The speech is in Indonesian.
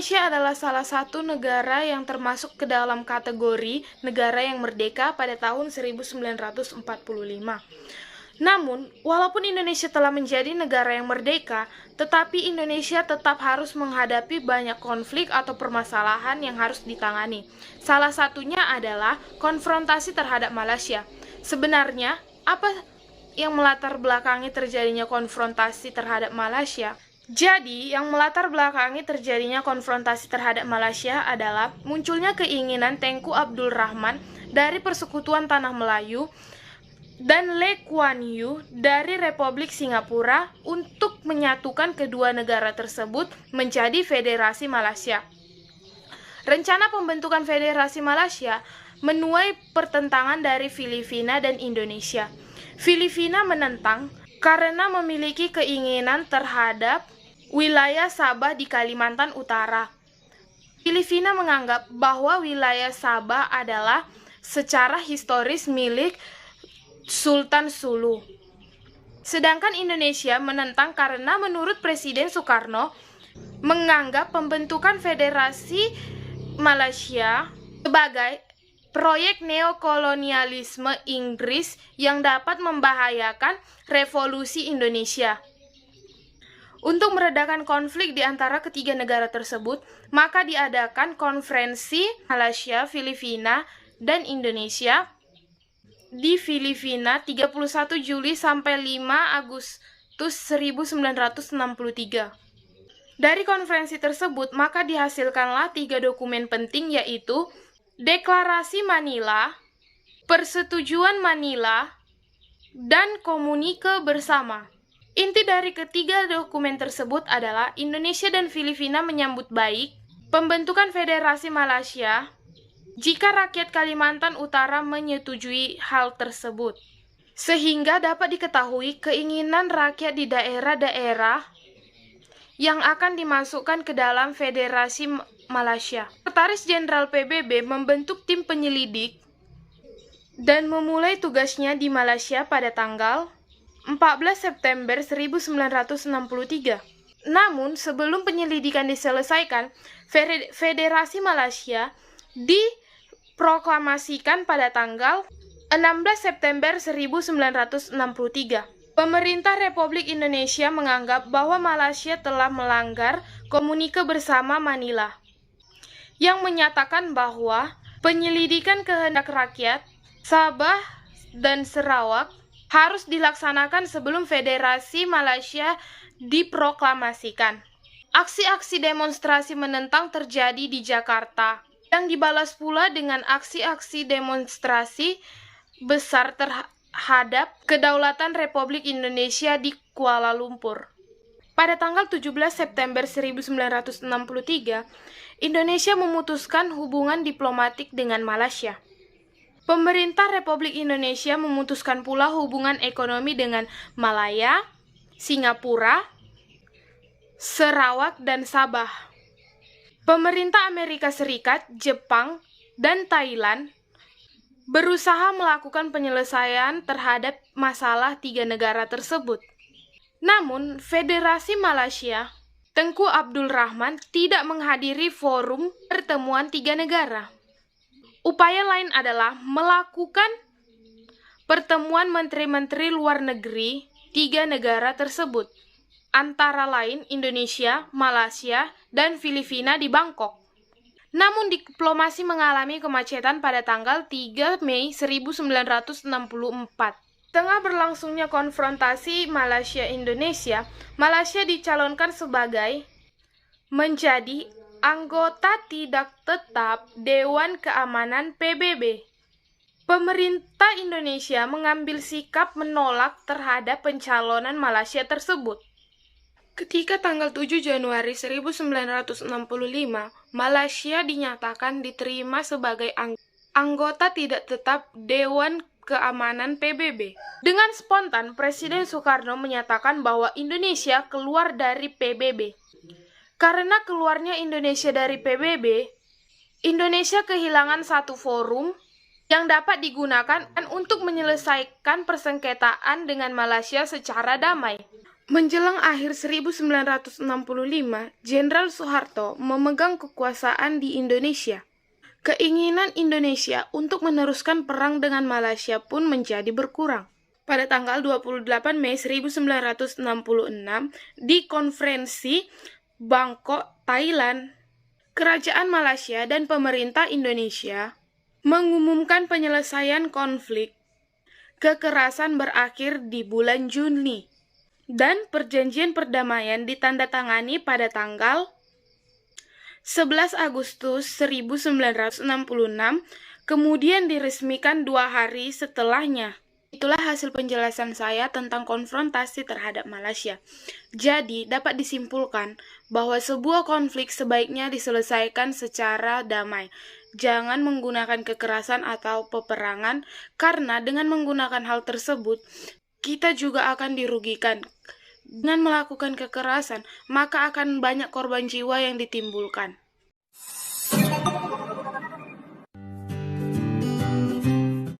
Indonesia adalah salah satu negara yang termasuk ke dalam kategori negara yang merdeka pada tahun 1945. Namun, walaupun Indonesia telah menjadi negara yang merdeka, tetapi Indonesia tetap harus menghadapi banyak konflik atau permasalahan yang harus ditangani. Salah satunya adalah konfrontasi terhadap Malaysia. Sebenarnya, apa yang melatar belakangi terjadinya konfrontasi terhadap Malaysia? Jadi, yang melatar belakangi terjadinya konfrontasi terhadap Malaysia adalah munculnya keinginan Tengku Abdul Rahman dari Persekutuan Tanah Melayu dan Lee Kuan Yew dari Republik Singapura untuk menyatukan kedua negara tersebut menjadi Federasi Malaysia. Rencana pembentukan Federasi Malaysia menuai pertentangan dari Filipina dan Indonesia. Filipina menentang karena memiliki keinginan terhadap wilayah Sabah di Kalimantan Utara. Filipina menganggap bahwa wilayah Sabah adalah secara historis milik Sultan Sulu. Sedangkan Indonesia menentang karena menurut Presiden Soekarno menganggap pembentukan Federasi Malaysia sebagai proyek neokolonialisme Inggris yang dapat membahayakan revolusi Indonesia. Untuk meredakan konflik di antara ketiga negara tersebut, maka diadakan konferensi Malaysia, Filipina, dan Indonesia di Filipina 31 Juli sampai 5 Agustus 1963. Dari konferensi tersebut, maka dihasilkanlah 3 dokumen penting, yaitu Deklarasi Manila, Persetujuan Manila, dan Komunike Bersama. Inti dari ketiga dokumen tersebut adalah Indonesia dan Filipina menyambut baik pembentukan Federasi Malaysia jika rakyat Kalimantan Utara menyetujui hal tersebut, sehingga dapat diketahui keinginan rakyat di daerah-daerah yang akan dimasukkan ke dalam Federasi Malaysia. Sekretaris Jenderal PBB membentuk tim penyelidik dan memulai tugasnya di Malaysia pada tanggal 14 September 1963. Namun, sebelum penyelidikan diselesaikan, Federasi Malaysia diproklamasikan pada tanggal 16 September 1963. Pemerintah Republik Indonesia menganggap bahwa Malaysia telah melanggar Komunike Bersama Manila, yang menyatakan bahwa penyelidikan kehendak rakyat Sabah dan Sarawak harus dilaksanakan sebelum Federasi Malaysia diproklamasikan. Aksi-aksi demonstrasi menentang terjadi di Jakarta, yang dibalas pula dengan aksi-aksi demonstrasi besar terhadap kedaulatan Republik Indonesia di Kuala Lumpur. Pada tanggal 17 September 1963, Indonesia memutuskan hubungan diplomatik dengan Malaysia. Pemerintah Republik Indonesia memutuskan pula hubungan ekonomi dengan Malaya, Singapura, Sarawak, dan Sabah. Pemerintah Amerika Serikat, Jepang, dan Thailand berusaha melakukan penyelesaian terhadap masalah 3 negara tersebut. Namun, Federasi Malaysia, Tengku Abdul Rahman tidak menghadiri forum pertemuan 3 negara. Upaya lain adalah melakukan pertemuan menteri-menteri luar negeri 3 negara tersebut, antara lain Indonesia, Malaysia, dan Filipina di Bangkok. Namun diplomasi mengalami kemacetan pada tanggal 3 Mei 1964. Tengah berlangsungnya konfrontasi Malaysia-Indonesia, Malaysia dicalonkan sebagai menjadi anggota tidak tetap Dewan Keamanan PBB. Pemerintah Indonesia mengambil sikap menolak terhadap pencalonan Malaysia tersebut. Ketika tanggal 7 Januari 1965, Malaysia dinyatakan diterima sebagai anggota tidak tetap Dewan Keamanan PBB. Dengan spontan, Presiden Soekarno menyatakan bahwa Indonesia keluar dari PBB. Karena keluarnya Indonesia dari PBB, Indonesia kehilangan satu forum yang dapat digunakan untuk menyelesaikan persengketaan dengan Malaysia secara damai. Menjelang akhir 1965, Jenderal Soeharto memegang kekuasaan di Indonesia. Keinginan Indonesia untuk meneruskan perang dengan Malaysia pun menjadi berkurang. Pada tanggal 28 Mei 1966, di konferensi Bangkok, Thailand, Kerajaan Malaysia dan pemerintah Indonesia mengumumkan penyelesaian konflik kekerasan berakhir di bulan Juni. Dan perjanjian perdamaian ditandatangani pada tanggal 11 Agustus 1966, kemudian diresmikan 2 hari setelahnya. Itulah hasil penjelasan saya tentang konfrontasi terhadap Malaysia. Jadi, dapat disimpulkan bahwa sebuah konflik sebaiknya diselesaikan secara damai. Jangan menggunakan kekerasan atau peperangan, karena dengan menggunakan hal tersebut, kita juga akan dirugikan. Dengan melakukan kekerasan, maka akan banyak korban jiwa yang ditimbulkan.